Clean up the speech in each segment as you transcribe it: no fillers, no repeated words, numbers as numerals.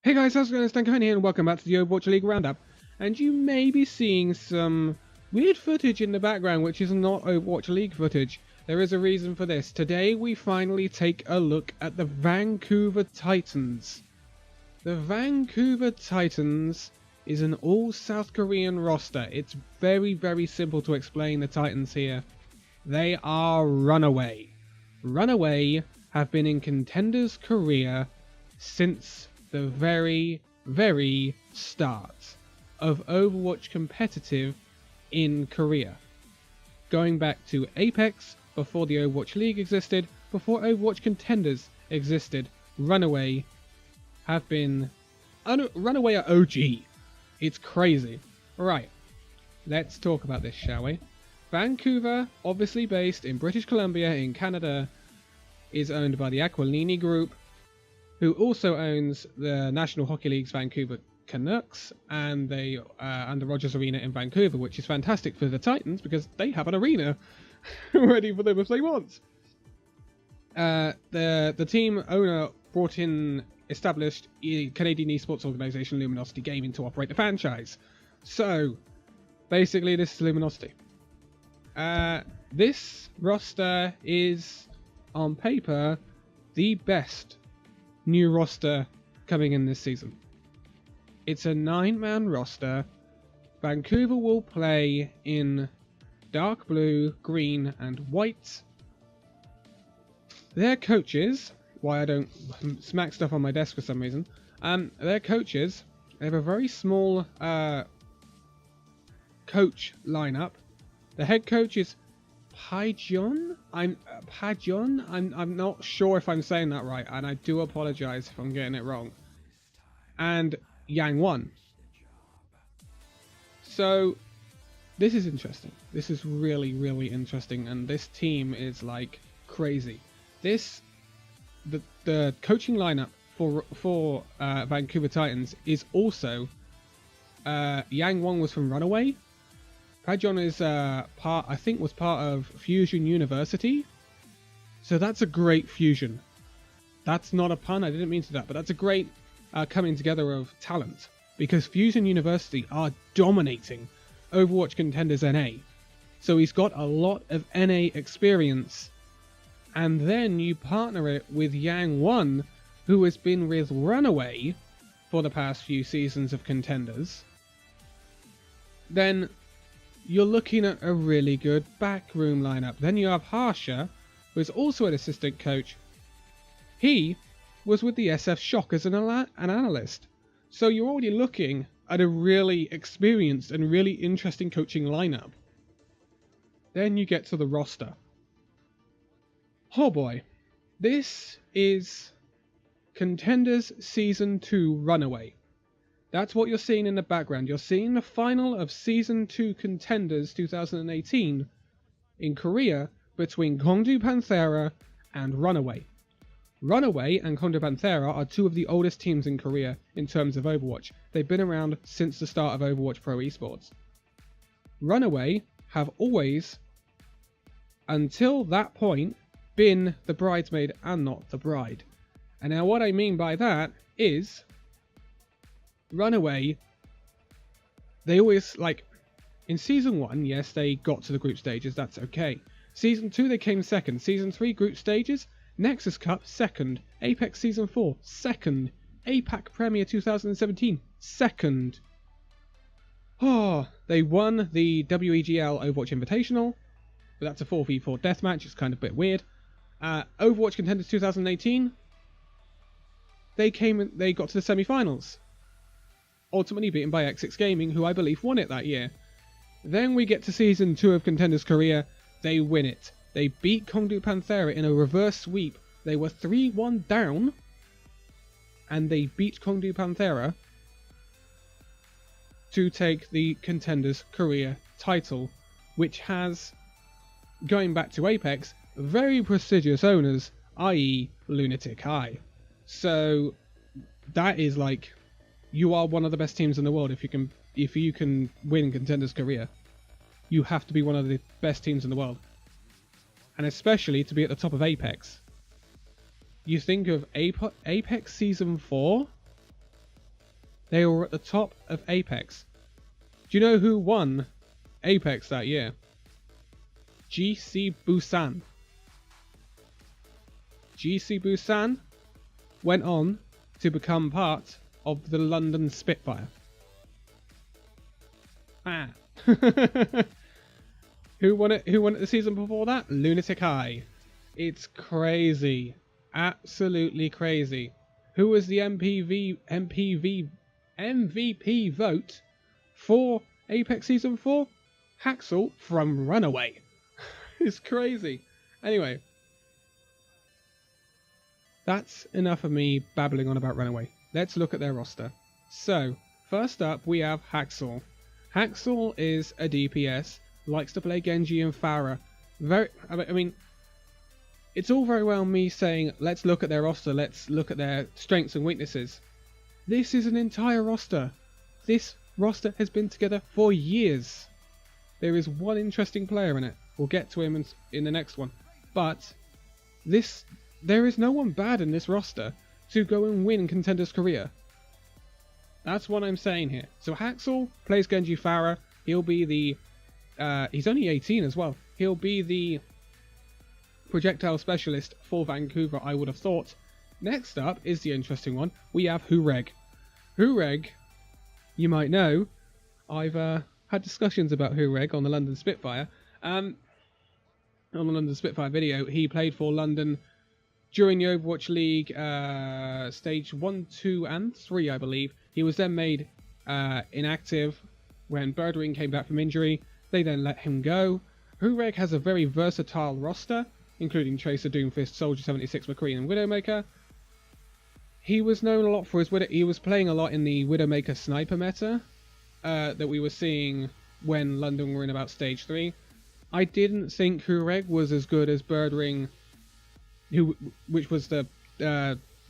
Hey guys, how's it going? It's Danconia and welcome back to the Overwatch League Roundup. And you may be seeing some weird footage in the background which is not Overwatch League footage. There is a reason for this. Today we finally take a look at the Vancouver Titans. The Vancouver Titans is an all South Korean roster. It's very simple to explain the Titans here. They are Runaway. Runaway have been in Contenders Korea since the very start of Overwatch competitive in Korea. Going back to Apex, before the Overwatch League existed, before Overwatch Contenders existed, Runaway have been... Runaway are OG. It's crazy. Right, let's talk about this, shall we? Vancouver, obviously based in British Columbia in Canada, is owned by the Aquilini Group, who also owns the National Hockey League's Vancouver Canucks and the Rogers Arena in Vancouver, which is fantastic for the Titans because they have an arena ready for them if they want. The team owner brought in established Canadian esports organisation Luminosity Gaming to operate the franchise. So basically this is Luminosity. This roster is on paper the best new roster coming in this season. It's a 9-man roster. Vancouver will play in dark blue, green and white. Their coaches, why I don't smack stuff on my desk for some reason, their coaches, they have a very small coach lineup. The head coach is Pajon? I'm not sure if I'm saying that right, and I do apologize if I'm getting it wrong. And Yang1. So this is interesting. This is really interesting, and this team is like crazy. The coaching lineup for Vancouver Titans is also Yang1 was from Runaway. Pajon is was part of Fusion University. So that's a great fusion. That's not a pun, I didn't mean to do that, but that's a great coming together of talent. Because Fusion University are dominating Overwatch Contenders NA. So he's got a lot of NA experience. And then you partner it with Yang1, who has been with Runaway for the past few seasons of Contenders. Then you're looking at a really good backroom lineup. Then you have Harsha, who is also an assistant coach. He was with the SF Shock as an analyst. So you're already looking at a really experienced and really interesting coaching lineup. Then you get to the roster. Oh boy. This is Contenders Season 2 Runaway. That's what you're seeing in the background. You're seeing the final of Season 2 Contenders 2018 in Korea between Gyeongju Panthera and Runaway. Runaway and Gyeongju Panthera are two of the oldest teams in Korea in terms of Overwatch. They've been around since the start of Overwatch Pro Esports. Runaway have always, until that point, been the bridesmaid and not the bride. And now what I mean by that is Runaway, they always, like, in Season 1, yes, they got to the group stages, that's okay. Season 2, they came second. Season 3, group stages, Nexus Cup, second. Apex Season 4, second. APAC Premier 2017, second. Oh, they won the WEGL Overwatch Invitational, but that's a 4v4 deathmatch, it's kind of a bit weird. Overwatch Contenders 2018, they got to the semi-finals. Ultimately beaten by X6 Gaming, who I believe won it that year. Then we get to Season 2 of Contenders Korea. They win it. They beat Gyeongju Panthera in a reverse sweep. They were 3-1 down, and they beat Gyeongju Panthera to take the Contenders Korea title, which has, going back to Apex, very prestigious owners, i.e. Lunatic High. So that is like, you are one of the best teams in the world if you can win Contenders Korea. You have to be one of the best teams in the world. And especially to be at the top of Apex. You think of Apex Season 4, They were at the top of Apex. Do you know who won Apex that year? GC Busan. GC Busan went on to become part of the London Spitfire. Ah. Who won it? Who won it the season before that? Lunatic High. It's crazy. Absolutely crazy. Who was the MVP vote for Apex Season 4? Haxel from Runaway. It's crazy. Anyway. That's enough of me babbling on about Runaway. Let's look at their roster. So, first up we have Haxel. Haxel is a DPS, likes to play Genji and Pharah. I mean, it's all very well me saying, let's look at their roster, let's look at their strengths and weaknesses. This is an entire roster. This roster has been together for years. There is one interesting player in it. We'll get to him in the next one. But there is no one bad in this roster to go and win Contenders Korea. That's what I'm saying here. So Haxel plays Genji Pharah. He'll be the... he's only 18 as well. He'll be the projectile specialist for Vancouver, I would have thought. Next up is the interesting one. We have Hureg. Hureg, you might know, I've had discussions about Hureg on the London Spitfire. On the London Spitfire video, he played for London during the Overwatch League stage 1, 2 and 3, I believe. He was then made inactive when Birdwing came back from injury. They then let him go. Hureg has a very versatile roster, including Tracer, Doomfist, Soldier 76, McCree and Widowmaker. He was known a lot for his he was playing a lot in the Widowmaker sniper meta that we were seeing when London were in about stage 3. I didn't think Hureg was as good as Birdwing, which was the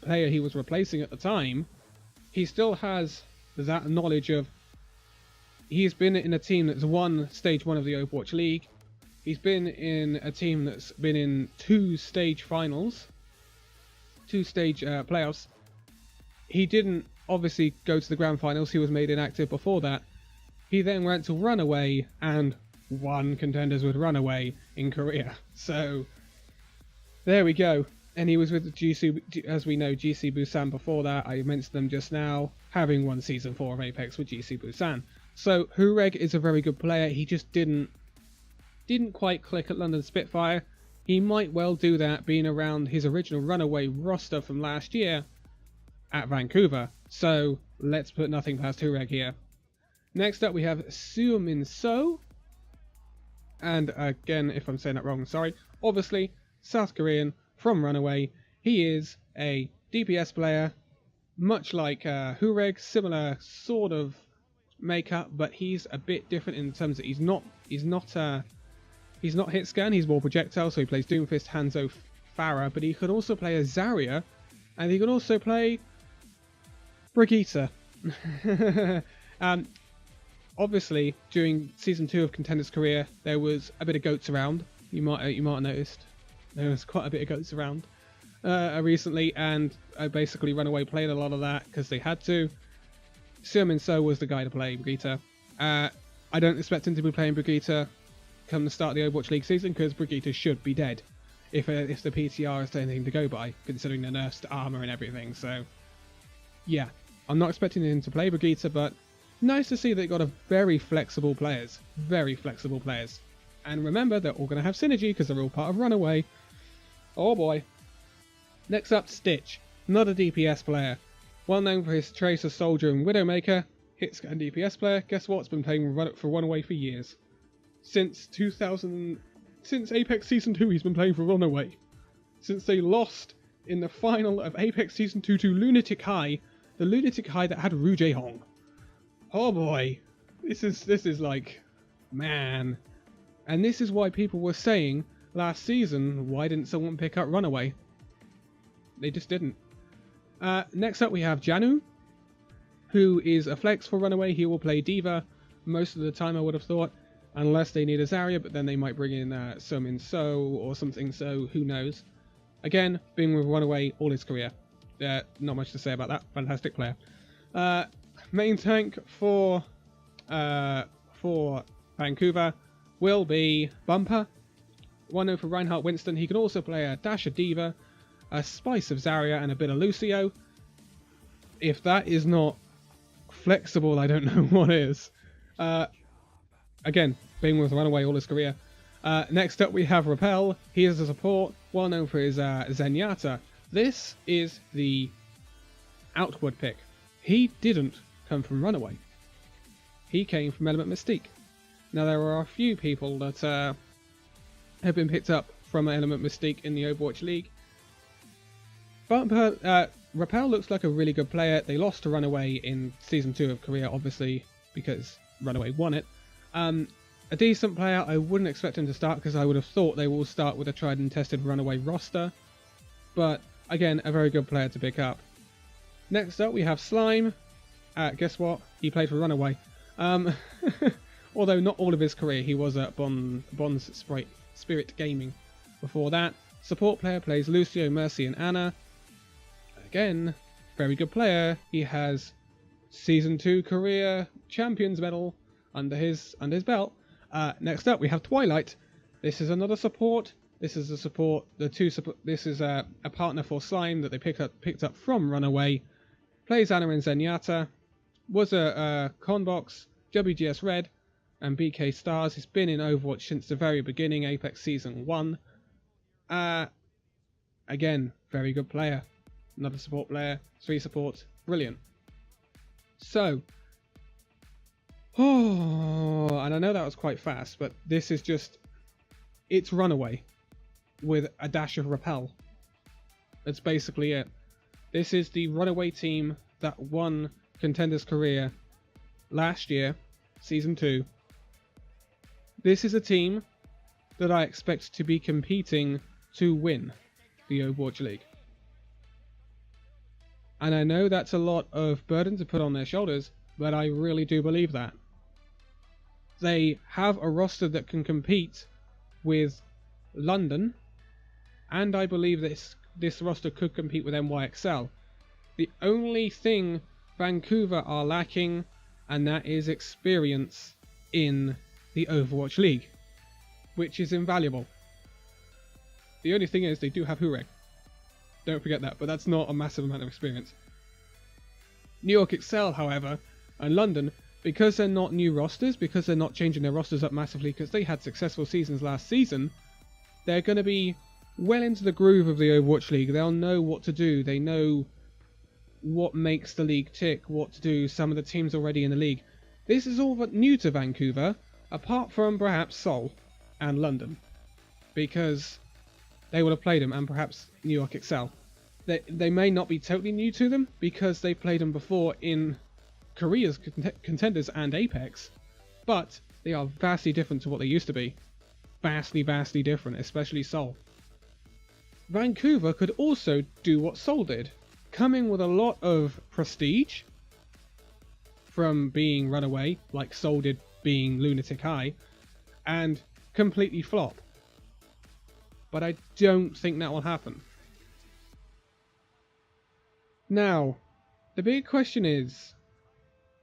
player he was replacing at the time. He still has that knowledge of... He's been in a team that's won stage 1 of the Overwatch League. He's been in a team that's been in 2 stage finals, 2 stage playoffs. He didn't obviously go to the grand finals. He was made inactive before that. He then went to Runaway and won Contenders with Runaway in Korea. So there we go. And he was with GC, as we know, GC Busan before that. I mentioned them just now, having won Season 4 of Apex with GC Busan. So Hureg is a very good player. He just didn't quite click at London Spitfire. He might well do that being around his original Runaway roster from last year at Vancouver. So let's put nothing past Hureg here. Next up we have Seomin So. And again, if I'm saying that wrong, sorry. Obviously, South Korean from Runaway. He is a DPS player, much like Hureg, similar sort of makeup, but he's a bit different in terms that he's not hit scan, he's more projectile, so he plays Doomfist, Hanzo, Pharah, but he could also play a Zarya, and he could also play Brigitte. Obviously, during Season 2 of Contenders Korea, there was a bit of goats around. You might have noticed. There was quite a bit of goats around recently, and I basically Runaway played a lot of that because they had to. Seomin So was the guy to play Brigitte. I don't expect him to be playing Brigitte come the start of the Overwatch League season, because Brigitte should be dead if the PTR is anything to go by, considering the nerfed armor and everything. So yeah, I'm not expecting him to play Brigitte, but nice to see that they got a very flexible players. And remember, they're all going to have synergy because they're all part of Runaway. Oh boy. Next up, Stitch. Not a DPS player. Well known for his Tracer, Soldier and Widowmaker. Hit scan DPS player. Guess what? It's been playing for Runaway for years. Since Apex Season 2 he's been playing for Runaway. Since they lost in the final of Apex Season 2 to Lunatic High. The Lunatic High that had Ru Jae-hong. Oh boy. This is like... Man. And this is why people were saying last season, why didn't someone pick up Runaway? They just didn't. Next up we have Janu, who is a flex for Runaway. He will play Diva most of the time, I would have thought, unless they need a Zarya, but then they might bring in Seomin So or something, so who knows. Again, being with Runaway all his career. Not much to say about that. Fantastic player. main tank for Vancouver will be Bumper. 1-0 for Reinhardt Winston. He can also play a dash of Diva, a spice of Zarya, and a bit of Lucio. If that is not flexible, I don't know what is. Again, being with Runaway all his career. Next up we have Repel. He is a support, well known for his Zenyatta. This is the outward pick. He didn't come from Runaway. He came from Element Mystique. Now there are a few people that have been picked up from Element Mystique in the Overwatch League. But Repel looks like a really good player. They lost to Runaway in Season 2 of Korea, obviously, because Runaway won it. A decent player. I wouldn't expect him to start because I would have thought they will start with a tried and tested Runaway roster. But again, a very good player to pick up. Next up we have Slime. Guess what? He played for Runaway. Although not all of his career. He was at Bond's Spirit Gaming before that. Support player, plays Lucio, Mercy and Anna. Again, very good player. He has Season 2 career Champions Medal under his belt. Next up we have Twilight. This is another support. This is a support. This is a partner for Slime that they picked up from Runaway. Plays Anna and Zenyatta. Was a Conbox, WGS Red, and BK Stars. He's been in Overwatch since the very beginning, Apex Season 1. Again, very good player. Another support player. 3 supports. Brilliant. So, and I know that was quite fast, but this is just, it's Runaway with a dash of Repel. That's basically it. This is the Runaway team that won Contender's career last year, Season 2. This is a team that I expect to be competing to win the Overwatch League. And I know that's a lot of burden to put on their shoulders, but I really do believe that. They have a roster that can compete with London, and I believe this roster could compete with NYXL. The only thing Vancouver are lacking, and that is experience in the Overwatch League, which is invaluable. The only thing is they do have Hurek. Don't forget that, but that's not a massive amount of experience. NYXL, however, and London, because they're not new rosters, because they're not changing their rosters up massively, because they had successful seasons last season, they're going to be well into the groove of the Overwatch League. They'll know what to do. They know what makes the league tick, what to do, some of the teams already in the league. This is all but new to Vancouver, apart from perhaps Seoul and London, because they would have played them, and perhaps NYXL. They may not be totally new to them, because they played them before in Korea's Contenders and Apex, but they are vastly different to what they used to be. Vastly, vastly different, especially Seoul. Vancouver could also do what Seoul did, coming with a lot of prestige from being Runaway, like Seoul did being Lunatic High, and completely flop. But I don't think that will happen. Now, the big question is,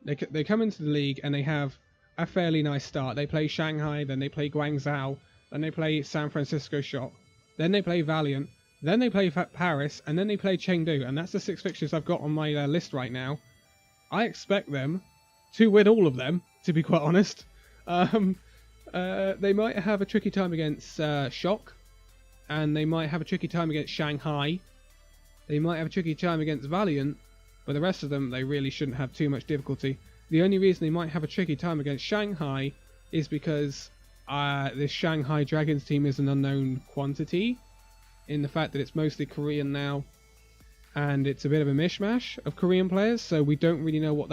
they come into the league and they have a fairly nice start. They play Shanghai, then they play Guangzhou, then they play San Francisco Shock, then they play Valiant, then they play Paris, and then they play Chengdu, and that's the 6 fixtures I've got on my list right now. I expect them to win all of them, to be quite honest. They might have a tricky time against Shock, and they might have a tricky time against Shanghai. They might have a tricky time against Valiant, but the rest of them, they really shouldn't have too much difficulty. The only reason they might have a tricky time against Shanghai is because this Shanghai Dragons team is an unknown quantity, in the fact that it's mostly Korean now, and it's a bit of a mishmash of Korean players, so we don't really know what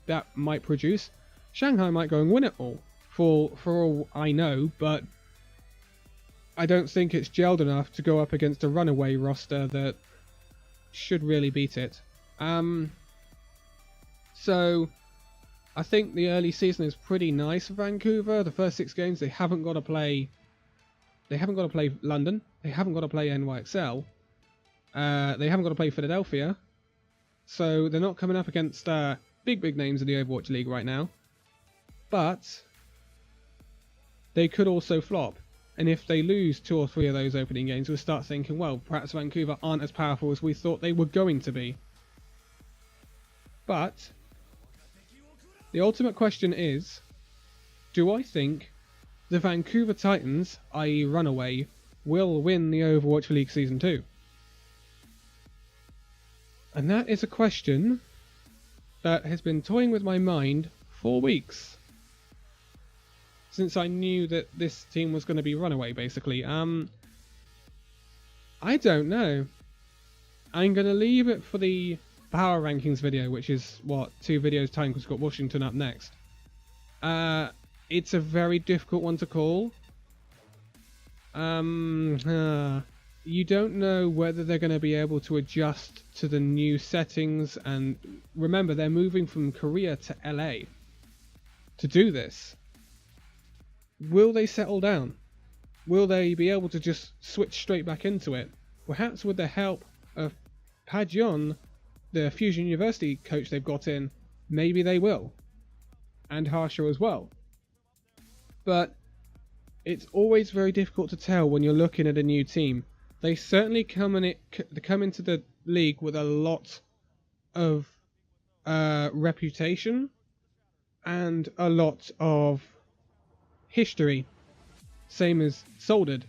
that might produce. Shanghai might go and win it all, for all I know, but I don't think it's gelled enough to go up against a Runaway roster that should really beat it. So I think the early season is pretty nice for Vancouver. The first 6 games they haven't got to play London, they haven't got to play NYXL, they haven't got to play Philadelphia, so they're not coming up against big names in the Overwatch League right now. But they could also flop. And if they lose 2 or 3 of those opening games, we'll start thinking, well, perhaps Vancouver aren't as powerful as we thought they were going to be. But the ultimate question is, do I think the Vancouver Titans, i.e. Runaway, will win the Overwatch League Season 2? And that is a question that has been toying with my mind for weeks. Since I knew that this team was going to be Runaway, basically. I don't know. I'm going to leave it for the power rankings video, which is, what, 2 videos time, because we've got Washington up next. It's a very difficult one to call. You don't know whether they're going to be able to adjust to the new settings, and remember, they're moving from Korea to LA to do this. Will they settle down? Will they be able to just switch straight back into it? Perhaps with the help of Pajon, the Fusion University coach they've got in, maybe they will. And Harsha as well. But it's always very difficult to tell when you're looking at a new team. They certainly come into the league with a lot of reputation and a lot of history, same as Soldered.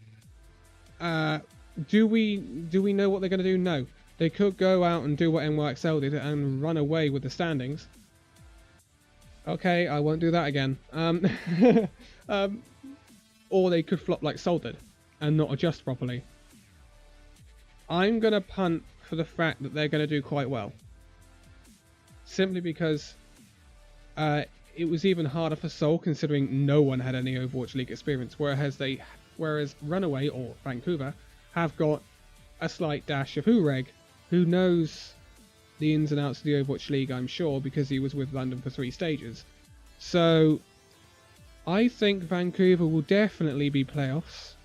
Do we know what they're going to do? No. They could go out and do what NYXL did and run away with the standings. Okay, I won't do that again. Or they could flop like Soldered and not adjust properly. I'm going to punt for the fact that they're going to do quite well. Simply because it was even harder for Seoul, considering no one had any Overwatch League experience, whereas Runaway, or Vancouver, have got a slight dash of Hureg, who knows the ins and outs of the Overwatch League, I'm sure, because he was with London for 3 stages. So I think Vancouver will definitely be playoffs.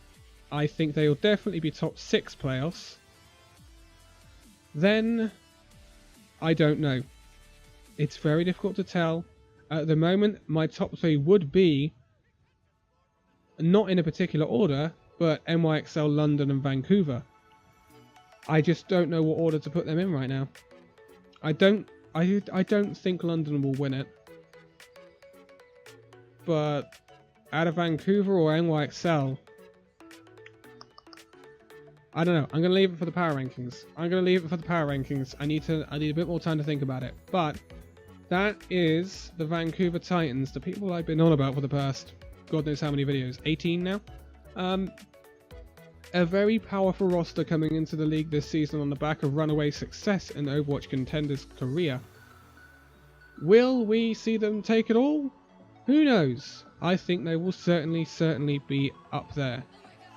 I think they will definitely be top 6 playoffs. Then, I don't know. It's very difficult to tell. At the moment, my top 3 would be, not in a particular order, but NYXL, London and Vancouver. I just don't know what order to put them in right now. I don't think London will win it. But out of Vancouver or NYXL, I don't know. I'm going to leave it for the power rankings. I need a bit more time to think about it. But that is the Vancouver Titans, the people I've been on about for the past God knows how many videos, 18 now. A very powerful roster coming into the league this season on the back of Runaway success in Overwatch Contenders Korea. Will we see them take it all? Who knows? I think they will certainly be up there.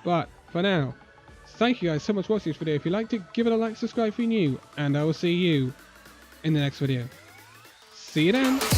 But for now, thank you guys so much for watching this video. If you liked it, give it a like, subscribe if you're new, and I will see you in the next video. See you then!